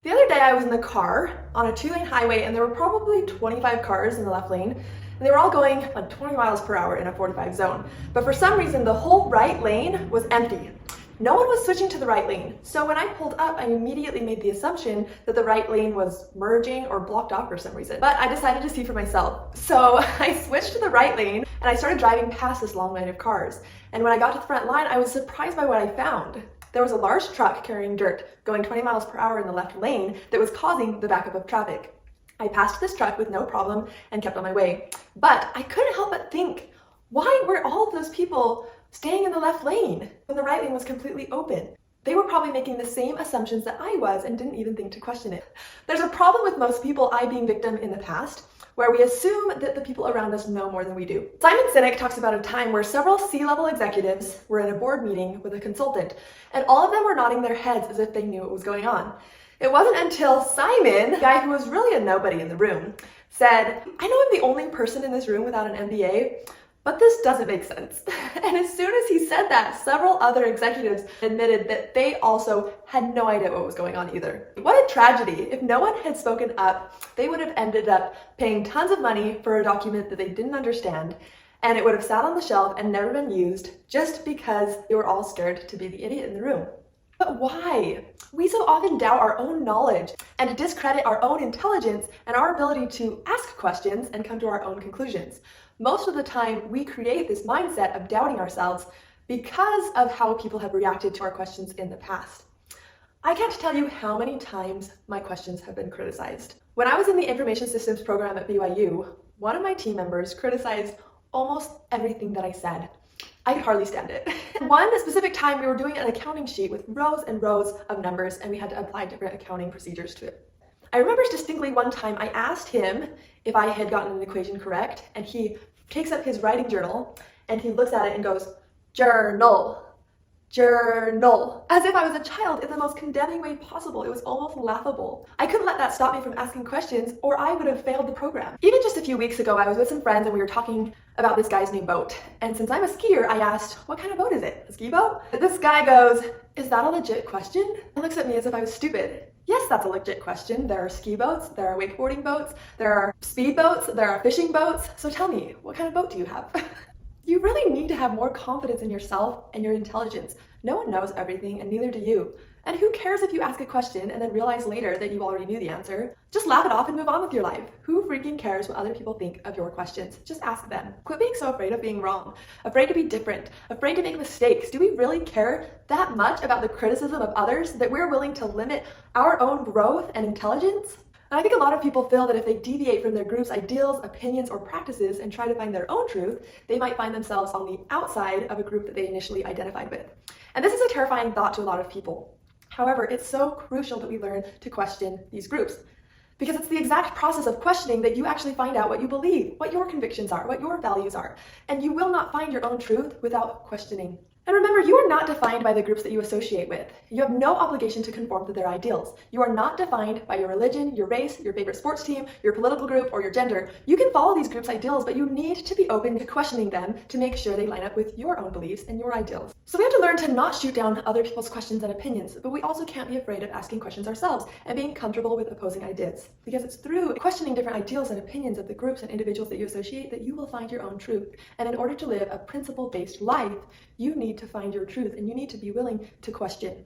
The other day I was in the car on a 2-lane highway and there were probably 25 cars in the left lane and they were all going like 20 miles per hour in a 45 zone. But for some reason the whole right lane was empty. No one was switching to the right lane. So when I pulled up, I immediately made the assumption that the right lane was merging or blocked off for some reason. But I decided to see for myself. So I switched to the right lane and I started driving past this long line of cars. And when I got to the front line, I was surprised by what I found. There was a large truck carrying dirt going 20 miles per hour in the left lane that was causing the backup of traffic. I passed this truck with no problem and kept on my way. But I couldn't help but think, why were all of those people staying in the left lane when the right lane was completely open? They were probably making the same assumptions that I was and didn't even think to question it. There's a problem with most people, I being victim in the past, where we assume that the people around us know more than we do. Simon Sinek talks about a time where several C-level executives were in a board meeting with a consultant, and all of them were nodding their heads as if they knew what was going on. It wasn't until Simon, the guy who was really a nobody in the room, said, "I know I'm the only person in this room without an MBA, but this doesn't make sense." And as soon as he said that, several other executives admitted that they also had no idea what was going on either. What a tragedy. If no one had spoken up, they would have ended up paying tons of money for a document that they didn't understand, and it would have sat on the shelf and never been used just because they were all scared to be the idiot in the room. But why? We so often doubt our own knowledge and discredit our own intelligence and our ability to ask questions and come to our own conclusions. Most of the time, we create this mindset of doubting ourselves because of how people have reacted to our questions in the past. I can't tell you how many times my questions have been criticized. When I was in the information systems program at BYU, one of my team members criticized almost everything that I said. I could hardly stand it. One specific time we were doing an accounting sheet with rows and rows of numbers and we had to apply different accounting procedures to it. I remember distinctly one time I asked him if I had gotten an equation correct, and he takes up his writing journal and he looks at it and goes, "Journal, journal," as if I was a child in the most condemning way possible. It was almost laughable. I couldn't let that stop me from asking questions or I would have failed the program. Even just a few weeks ago, I was with some friends and we were talking about this guy's new boat. And since I'm a skier, I asked, "What kind of boat is it? A ski boat?" This guy goes, "Is that a legit question?" And looks at me as if I was stupid. Yes, that's a legit question. There are ski boats, there are wakeboarding boats, there are speed boats, there are fishing boats. So tell me, what kind of boat do you have? You really need to have more confidence in yourself and your intelligence. No one knows everything, and neither do you. And who cares if you ask a question and then realize later that you already knew the answer? Just laugh it off and move on with your life. Who freaking cares what other people think of your questions? Just ask them. Quit being so afraid of being wrong, afraid to be different, afraid to make mistakes. Do we really care that much about the criticism of others that we're willing to limit our own growth and intelligence? And I think a lot of people feel that if they deviate from their group's ideals, opinions, or practices and try to find their own truth, they might find themselves on the outside of a group that they initially identified with. And this is a terrifying thought to a lot of people. However, it's so crucial that we learn to question these groups, because it's the exact process of questioning that you actually find out what you believe, what your convictions are, what your values are. And you will not find your own truth without questioning. And remember, you are not defined by the groups that you associate with. You have no obligation to conform to their ideals. You are not defined by your religion, your race, your favorite sports team, your political group, or your gender. You can follow these groups' ideals, but you need to be open to questioning them to make sure they line up with your own beliefs and your ideals. So we have to learn to not shoot down other people's questions and opinions, but we also can't be afraid of asking questions ourselves and being comfortable with opposing ideas. Because it's through questioning different ideals and opinions of the groups and individuals that you associate that you will find your own truth. And in order to live a principle-based life, you need to find your truth and you need to be willing to question.